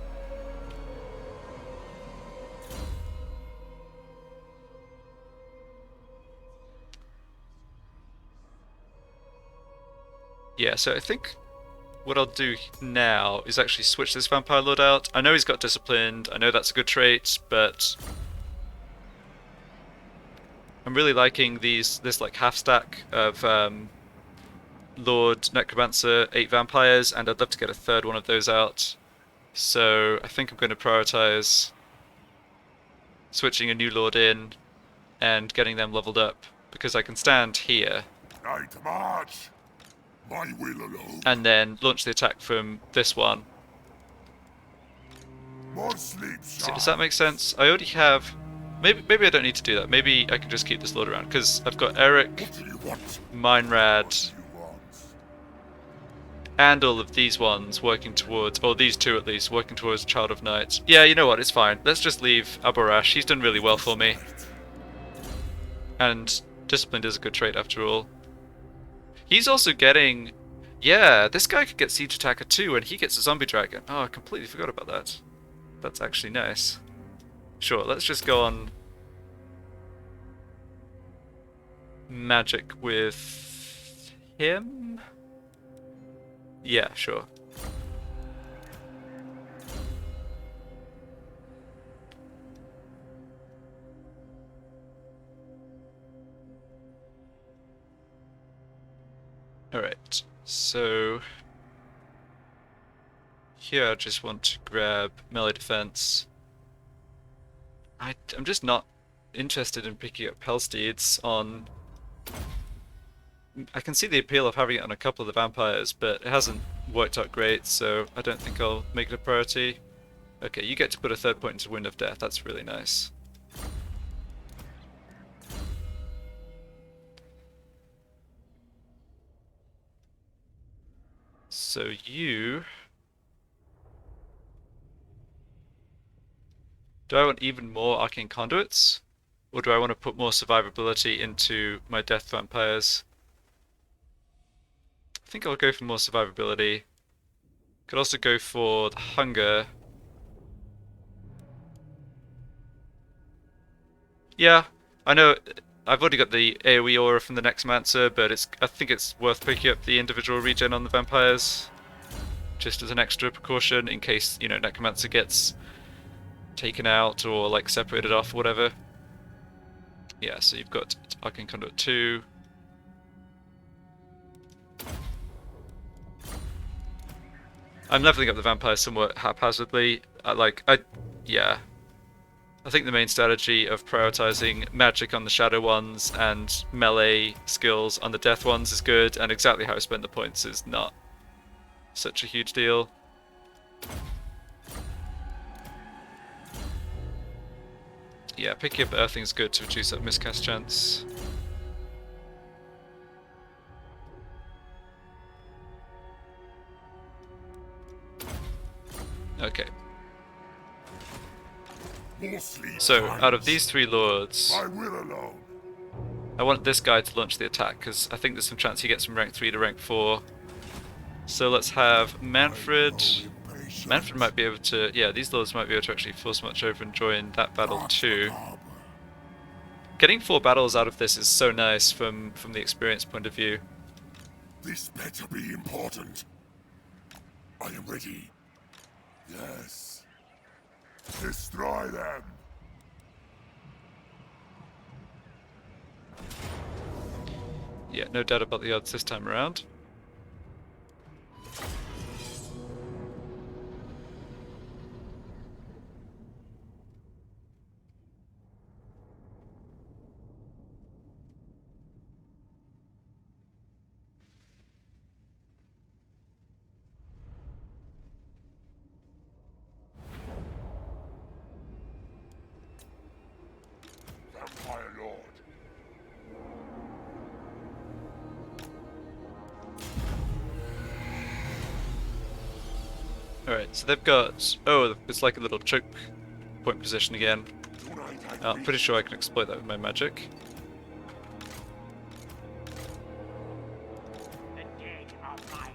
Speaker 1: Yeah, so I think what I'll do now is actually switch this Vampire Lord out. I know he's got Disciplined, I know that's a good trait, but I'm really liking this like half stack of Lord, Necromancer, 8 Vampires, and I'd love to get a 3rd one of those out. So I think I'm going to prioritize switching a new Lord in and getting them leveled up, because I can stand here
Speaker 2: Night march. My will alone.
Speaker 1: and then launch the attack from this one.
Speaker 2: More sleep.
Speaker 1: So does that make sense? I already have... Maybe I don't need to do that. Maybe I can just keep this Lord around, because I've got Eric,
Speaker 2: What do you want?
Speaker 1: Meinrad,
Speaker 2: You want?
Speaker 1: and all of these ones working towards, or these 2 at least, working towards Child of Night. Yeah, you know what, it's fine. Let's just leave Aborash. He's done really well for me. And Disciplined is a good trait after all. He's also getting... Yeah, this guy could get Siege Attacker too, and he gets a Zombie Dragon. Oh, I completely forgot about that. That's actually nice. Sure, let's just go on magic with him. Yeah, sure. Alright, so here I just want to grab melee defense. I'm just not interested in picking up Hellsteeds on... I can see the appeal of having it on a couple of the vampires, but it hasn't worked out great, so I don't think I'll make it a priority. Okay, you get to put a 3rd point into Wind of Death, that's really nice. So you... Do I want even more Arcane Conduits? Or do I want to put more survivability into my Death Vampires? I think I'll go for more survivability. Could also go for the Hunger. Yeah, I know I've already got the AoE aura from the Necromancer, but I think it's worth picking up the individual regen on the Vampires. Just as an extra precaution in case, you know, Necromancer gets taken out or like separated off or whatever. Yeah, so you've got Arcane Conduit 2. I'm leveling up the vampires somewhat haphazardly. Yeah. I think the main strategy of prioritizing magic on the shadow ones and melee skills on the death ones is good, and exactly how I spend the points is not such a huge deal. Yeah, picking up Earthing's good to reduce that miscast chance. Okay.
Speaker 3: More sleep
Speaker 1: So, out of
Speaker 3: times.
Speaker 1: these three lords,
Speaker 3: My will alone.
Speaker 1: I want this guy to launch the attack, because I think there's some chance he gets from rank 3 to rank 4. So let's have Manfred.
Speaker 3: Impatience.
Speaker 1: Manfred might be able to... Yeah, these lords might be able to actually force march over and join that battle
Speaker 3: Guard
Speaker 1: too.
Speaker 3: the harbor.
Speaker 1: Getting 4 battles out of this is so nice from the experience point of view.
Speaker 3: This better be important. I am ready. Yes. Destroy them.
Speaker 1: Yeah, no doubt about the odds this time around.
Speaker 3: Vampire Lord.
Speaker 1: Alright, so they've got... Oh, it's like a little choke point position again.
Speaker 3: Tonight I
Speaker 1: I'm
Speaker 3: greet
Speaker 1: pretty sure I can exploit that with my magic.
Speaker 5: The dead are mine.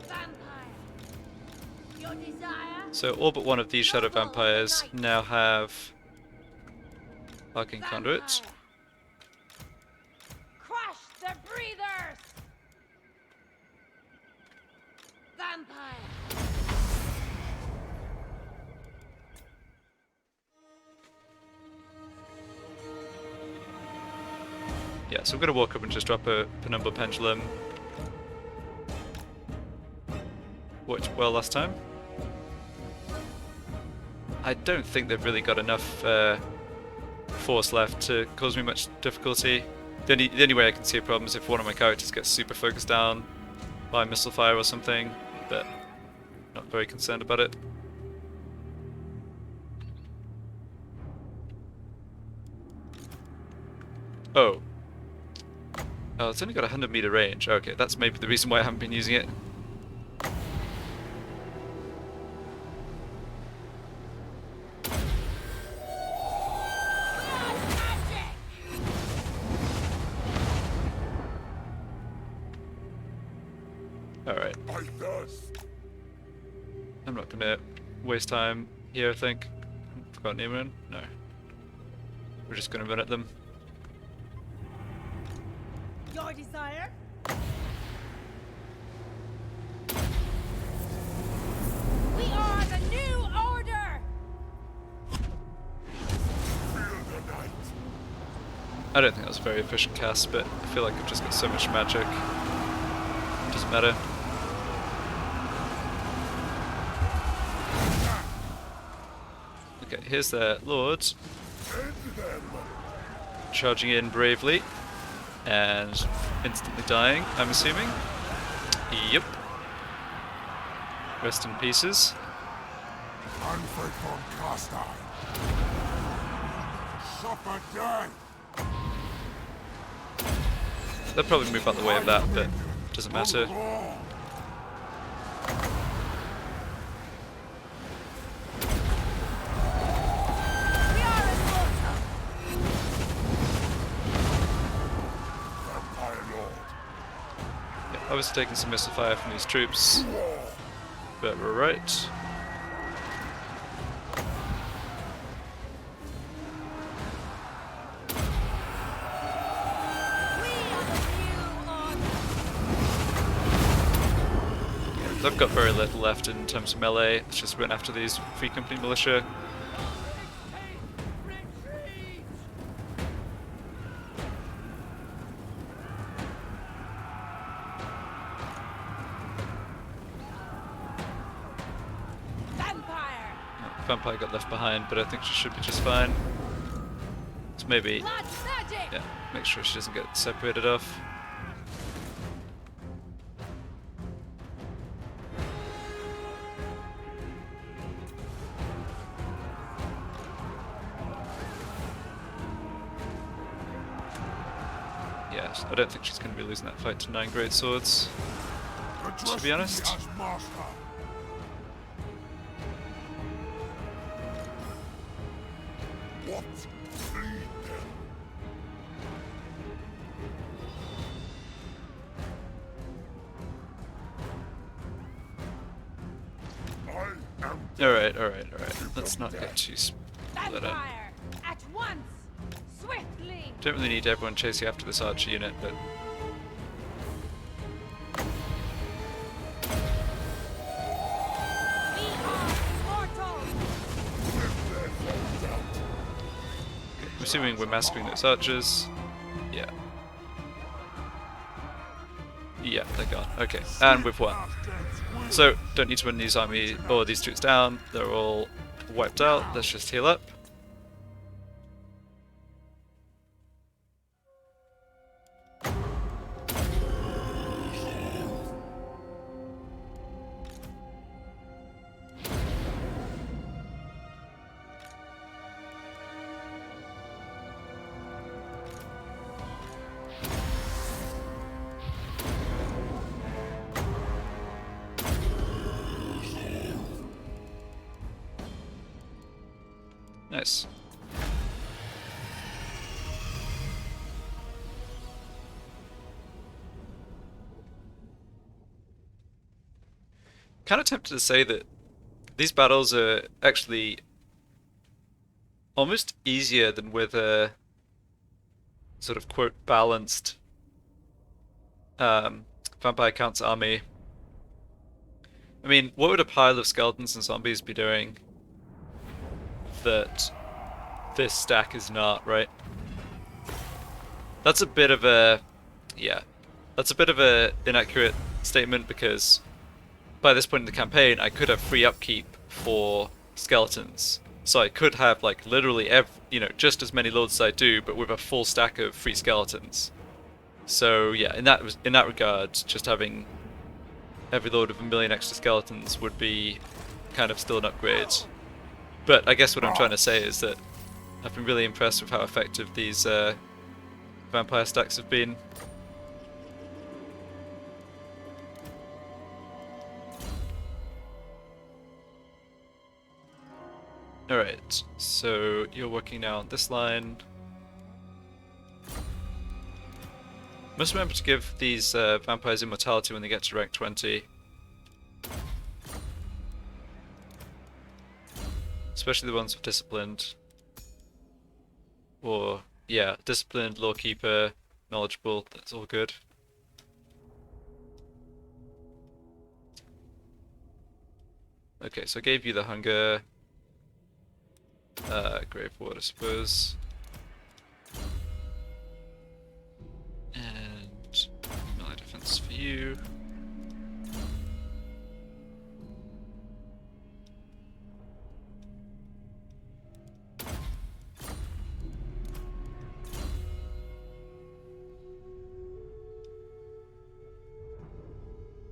Speaker 5: Vampire. Your desire?
Speaker 1: So all but one of these shadow vampires now have arcane conduits.
Speaker 5: Vampire. Crush the breathers! Vampire.
Speaker 1: Yeah, so I'm gonna walk up and just drop a penumbra pendulum. Worked well last time. I don't think they've really got enough force left to cause me much difficulty. The only way I can see a problem is if one of my characters gets super focused down by missile fire or something, but not very concerned about it. Oh. Oh, it's only got 100-meter range. Okay, that's maybe the reason why I haven't been using it. Alright,
Speaker 3: I thirst.
Speaker 1: I'm not gonna waste time here, I think. Forgot anyone? No. We're just gonna run at them.
Speaker 5: Your desire? We are the new order!
Speaker 3: Feel the night.
Speaker 1: I don't think that was a very efficient cast, but I feel like I've just got so much magic. Doesn't matter. Okay, here's their lord,
Speaker 3: End them.
Speaker 1: charging in bravely, and instantly dying, I'm assuming. Yep. Rest in pieces.
Speaker 3: Unfaithful Carstein. Suffer death.
Speaker 1: They'll probably move out the way of that, but doesn't matter.
Speaker 3: War.
Speaker 5: We are immortal!
Speaker 3: Vampire Lord.
Speaker 1: Yeah, obviously taking some missile fire from these troops, but we're right.
Speaker 5: We are the new order!
Speaker 1: They've got very little left in terms of melee. It's just run after these Free Company militia.
Speaker 5: Vampire!
Speaker 1: Vampire got left behind, but I think she should be just fine. So maybe,
Speaker 5: Blood magic!
Speaker 1: yeah, make sure she doesn't get separated off. Yes, I don't think she's going to be losing that fight to 9 great swords.
Speaker 3: Address
Speaker 1: be honest.
Speaker 3: me as master.
Speaker 2: What? Lead them. I am
Speaker 1: Alright, alright, alright. Let's not get too split up.
Speaker 5: Vampire! At once! Swiftly!
Speaker 1: Don't really need everyone chasing after this archer unit, but
Speaker 5: We are mortal!
Speaker 1: I'm assuming we're massacring those archers. Yeah. Yeah, they're gone. Okay, and we've won. So, don't need to win these army or these troops down. They're all wiped out. Let's just heal up. Nice. Kind of tempted to say that these battles are actually almost easier than with a sort of quote balanced vampire counts army. I mean, what would a pile of skeletons and zombies be doing that this stack is not, right? That's a bit of a, yeah, that's a bit of a inaccurate statement, because by this point in the campaign I could have free upkeep for skeletons, so I could have like literally just as many lords as I do, but with a full stack of free skeletons. So yeah, in that regard, just having every lord with 1,000,000 extra skeletons would be kind of still an upgrade. But I guess what I'm trying to say is that I've been really impressed with how effective these vampire stacks have been. Alright, so you're working now on this line. Must remember to give these vampires immortality when they get to rank 20. Especially the ones with disciplined. Or, yeah, disciplined, lawkeeper, knowledgeable, that's all good. Okay, so I gave you the hunger. Grave ward, I suppose. And melee defense for you.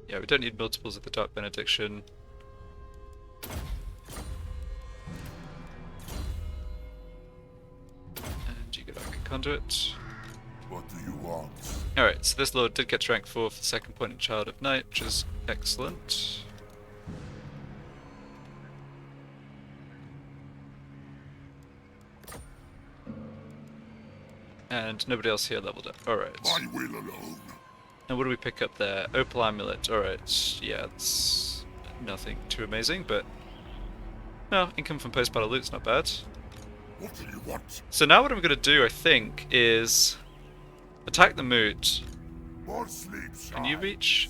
Speaker 1: Yeah, we don't need multiples of the Dark Benediction. And you get Arcane Conduit.
Speaker 2: What do you want?
Speaker 1: Alright, so this lord did get to rank 4 for the second point in Child of Night, which is excellent. And nobody else here leveled up. Alright.
Speaker 2: My will alone.
Speaker 1: And what do we pick up there? Opal Amulet. Alright, yeah, it's nothing too amazing, but... no, income from post-battle loot's not bad.
Speaker 2: What do you want?
Speaker 1: So now what I'm going to do, I think, is... attack the moot.
Speaker 2: More sleep.
Speaker 1: Can you reach?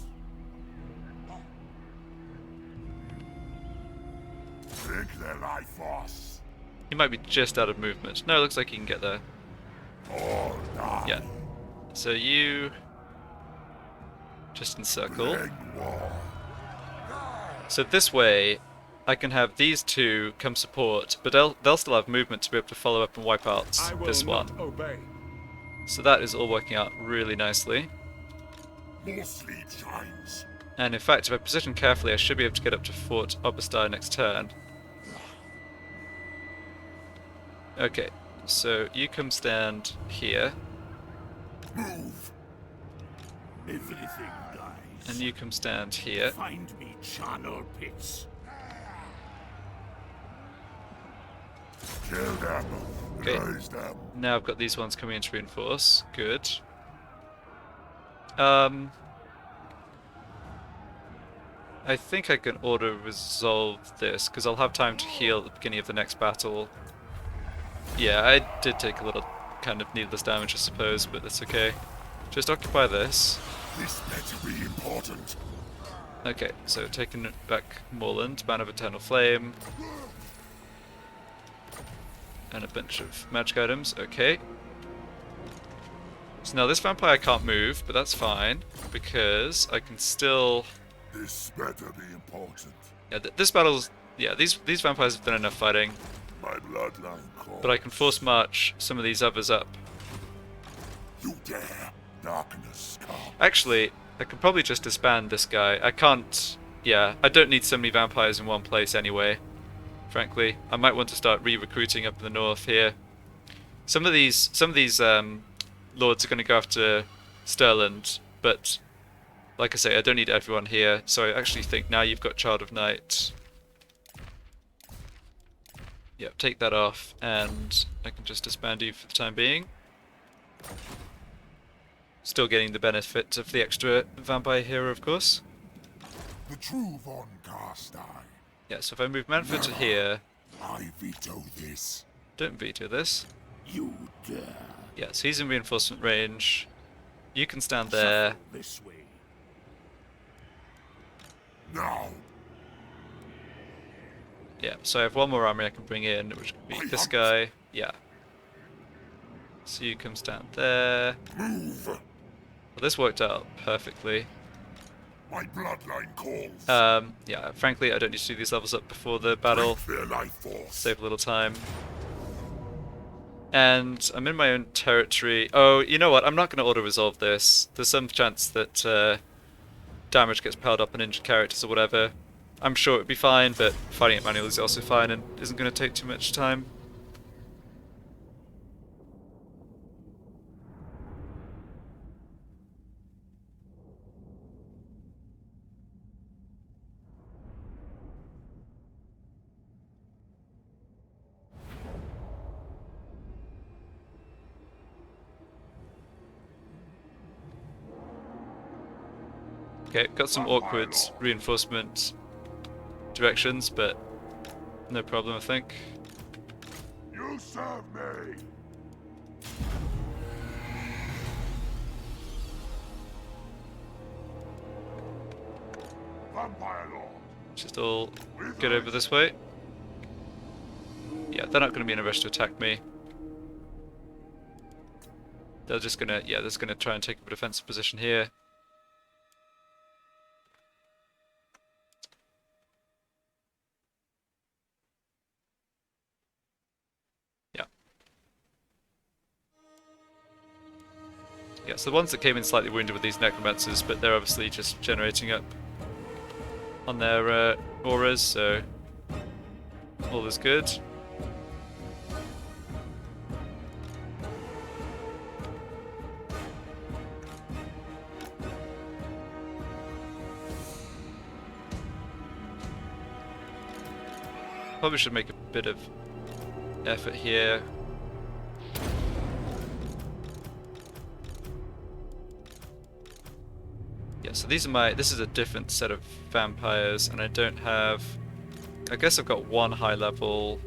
Speaker 2: Take their life force.
Speaker 1: He might be just out of movement. No, it looks like he can get there.
Speaker 2: All die.
Speaker 1: Yeah. So you... just encircle.
Speaker 2: Plague war.
Speaker 1: So this way, I can have these two come support, but they'll still have movement to be able to follow up and wipe out
Speaker 4: I will
Speaker 1: this one.
Speaker 4: not obey.
Speaker 1: So that is all working out really nicely.
Speaker 2: More sleep shines.
Speaker 1: And in fact, if I position carefully, I should be able to get up to Fort Oberstar next turn. Okay, so you come stand here,
Speaker 2: Move.
Speaker 3: Everything dies.
Speaker 1: and you come stand here.
Speaker 3: Find me charnel pits.
Speaker 2: Kill them.
Speaker 1: Okay.
Speaker 2: Raise them.
Speaker 1: Now I've got these ones coming in to reinforce. Good. I think I can auto-resolve this, because I'll have time to heal at the beginning of the next battle. Yeah, I did take a little kind of needless damage, I suppose, but that's okay. Just occupy this.
Speaker 2: This better be important.
Speaker 1: Okay, so taking back Moorland, Ban of Eternal Flame. And a bunch of magic items, okay. So now this vampire can't move, but that's fine, because I can still...
Speaker 2: This better be important.
Speaker 1: Yeah, this battle's... Yeah, these vampires have done enough fighting,
Speaker 2: My bloodline calls.
Speaker 1: but I can force march some of these others up.
Speaker 2: You dare. Darkness come.
Speaker 1: Actually, I could probably just disband this guy. I can't... Yeah, I don't need so many vampires in one place anyway, frankly. I might want to start re-recruiting up in the north here. Some of these lords are going to go after Stirland, but like I say, I don't need everyone here, so I actually think now you've got Child of Night. Yep, take that off, and I can just disband you for the time being. Still getting the benefit of the extra vampire hero, of course.
Speaker 2: The true von Carstein.
Speaker 1: Yeah, so if I move Manfred to here,
Speaker 2: I veto this.
Speaker 1: don't veto this.
Speaker 3: You dare.
Speaker 1: Yeah, so he's in reinforcement range. You can stand there.
Speaker 3: Shuffle this way.
Speaker 2: Now.
Speaker 1: Yeah, so I have one more army I can bring in, which could be this guy. Yeah. So you come stand there.
Speaker 2: Move.
Speaker 1: Well, this worked out perfectly.
Speaker 2: My bloodline calls.
Speaker 1: Yeah, frankly, I don't need to do these levels up before the battle.
Speaker 2: Break their life force.
Speaker 1: Save a little time. And I'm in my own territory. Oh, you know what? I'm not going to auto-resolve this. There's some chance that damage gets piled up on injured characters or whatever. I'm sure it'd be fine, but fighting it manually is also fine and isn't going to take too much time. Okay, got some awkward reinforcement directions, but no problem, I think.
Speaker 2: You serve me. Vampire Lord.
Speaker 1: Just all get over this way. Yeah, they're not going to be in a rush to attack me. They're just gonna, yeah, they're just gonna try and take a defensive position here. Yeah. Yeah, so the ones that came in slightly wounded with these necromancers, but they're obviously just generating up on their auras, so all is good. Probably should make a bit of effort here. Yeah, so these are this is a different set of vampires, and I don't have, I guess I've got one high level.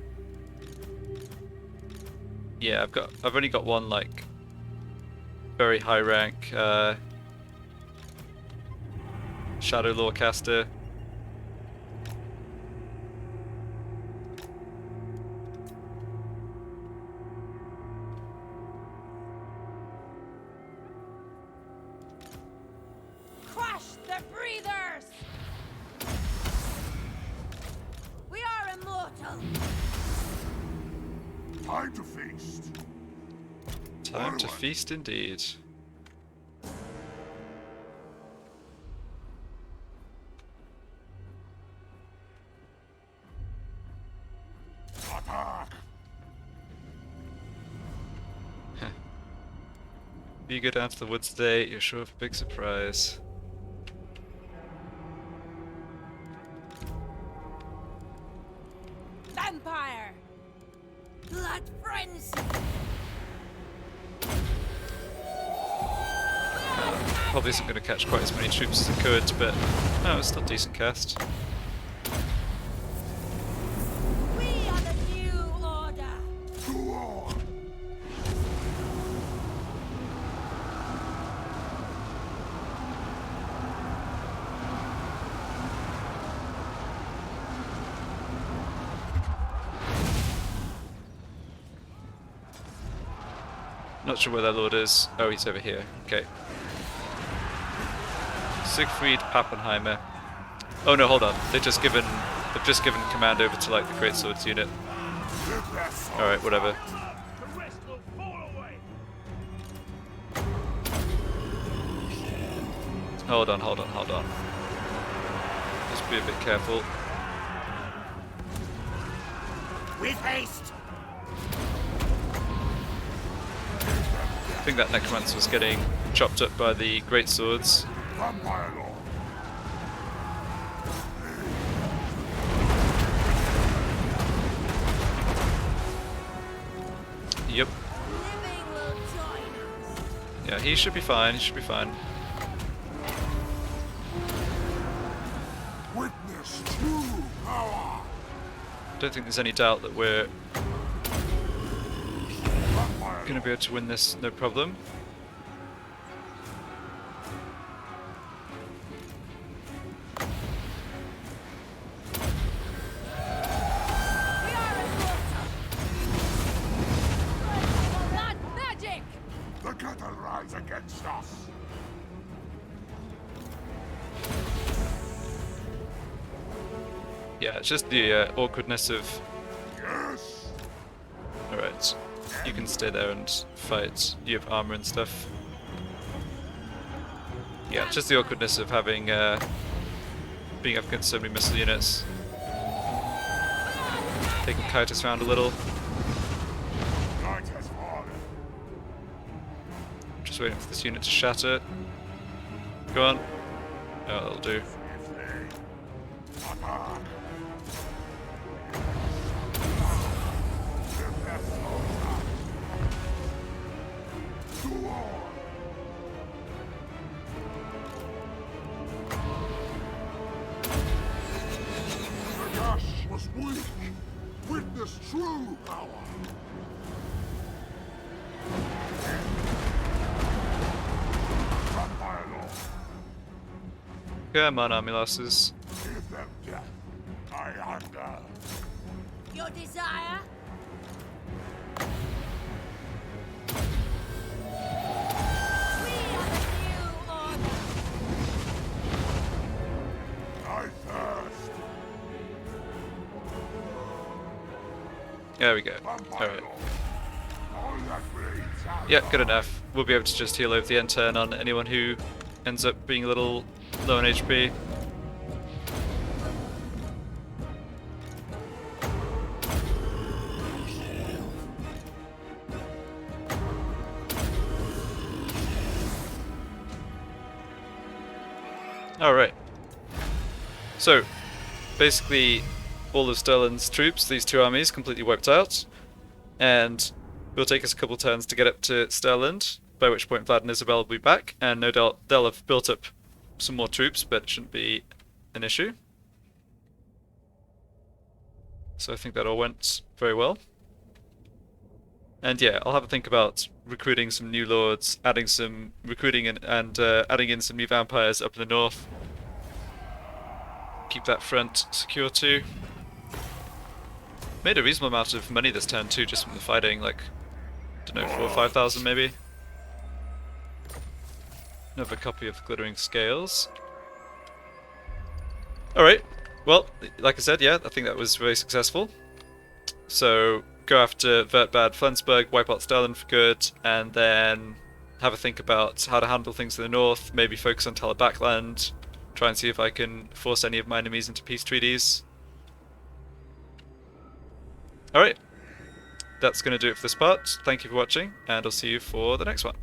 Speaker 1: Yeah, I've only got one like very high rank Shadow Lore caster.
Speaker 5: Crush the breathers! We are immortal!
Speaker 2: Time to feast.
Speaker 1: Time to feast indeed.
Speaker 2: Attack.
Speaker 1: If you go down to the woods today, you're sure of a big surprise.
Speaker 5: Vampire! Blood frenzy!
Speaker 1: Probably isn't going to catch quite as many troops as it could, but no, it's still a decent cast.
Speaker 5: We are the new order!
Speaker 3: To war!
Speaker 1: Not sure where their lord is. Oh, he's over here. Okay. Siegfried Pappenheimer. Oh no, hold on. They've just given command over to like the Great Swords unit. Alright, whatever.
Speaker 4: The rest will fall away.
Speaker 1: Hold on. Just be a bit careful.
Speaker 3: With haste!
Speaker 1: I think that necromancer was getting chopped up by the Great Swords.
Speaker 3: Vampire Lord!
Speaker 1: Yep.
Speaker 5: Living will join us!
Speaker 1: Yeah, he should be fine.
Speaker 3: Witness true power!
Speaker 1: Don't think there's any doubt that we're
Speaker 3: Vampire
Speaker 1: going to be able to win this, no problem.
Speaker 5: We are immortal! Blood magic!
Speaker 3: The cattle rise against us!
Speaker 1: Yeah, it's just the awkwardness of...
Speaker 3: Yes!
Speaker 1: Alright, you can stay there and fight. You have armor and stuff. Yeah, just the awkwardness of having being up against so many missile units. Taking Kaitis around a little.
Speaker 3: Night has fallen.
Speaker 1: Just waiting for this unit to shatter. Go on. Oh, that'll do.
Speaker 3: Attack! To war! Nagash was weak! Witness true power! Vampire Lord!
Speaker 1: Come on, army losses.
Speaker 3: Give them death! I hunger!
Speaker 5: Your desire? We are the new order!
Speaker 3: I thirst!
Speaker 1: There we go.
Speaker 3: Vampire
Speaker 1: Alright.
Speaker 3: Lord! All that bleeds out!
Speaker 1: Yeah, good enough. We'll be able to just heal over the end turn on anyone who ends up being a little low on HP. Alright. So, basically, all of Sterlin's troops, these two armies, completely wiped out. And it'll take us a couple turns to get up to Sterland, by which point Vlad and Isabel will be back, and no doubt they'll have built up some more troops, but it shouldn't be an issue. So I think that all went very well. And yeah, I'll have a think about recruiting some new lords, adding some recruiting and adding in some new vampires up in the north. Keep that front secure too. Made a reasonable amount of money this turn too, just from the fighting, like, don't know, 4,000 or 5,000 maybe. Another copy of Glittering Scales. Alright, well, like I said, yeah, I think that was very successful. So, go after Vertbad Flensburg, wipe out Stalin for good, and then have a think about how to handle things in the north, maybe focus on Talabakland, try and see if I can force any of my enemies into peace treaties. Alright, that's going to do it for this part. Thank you for watching, and I'll see you for the next one.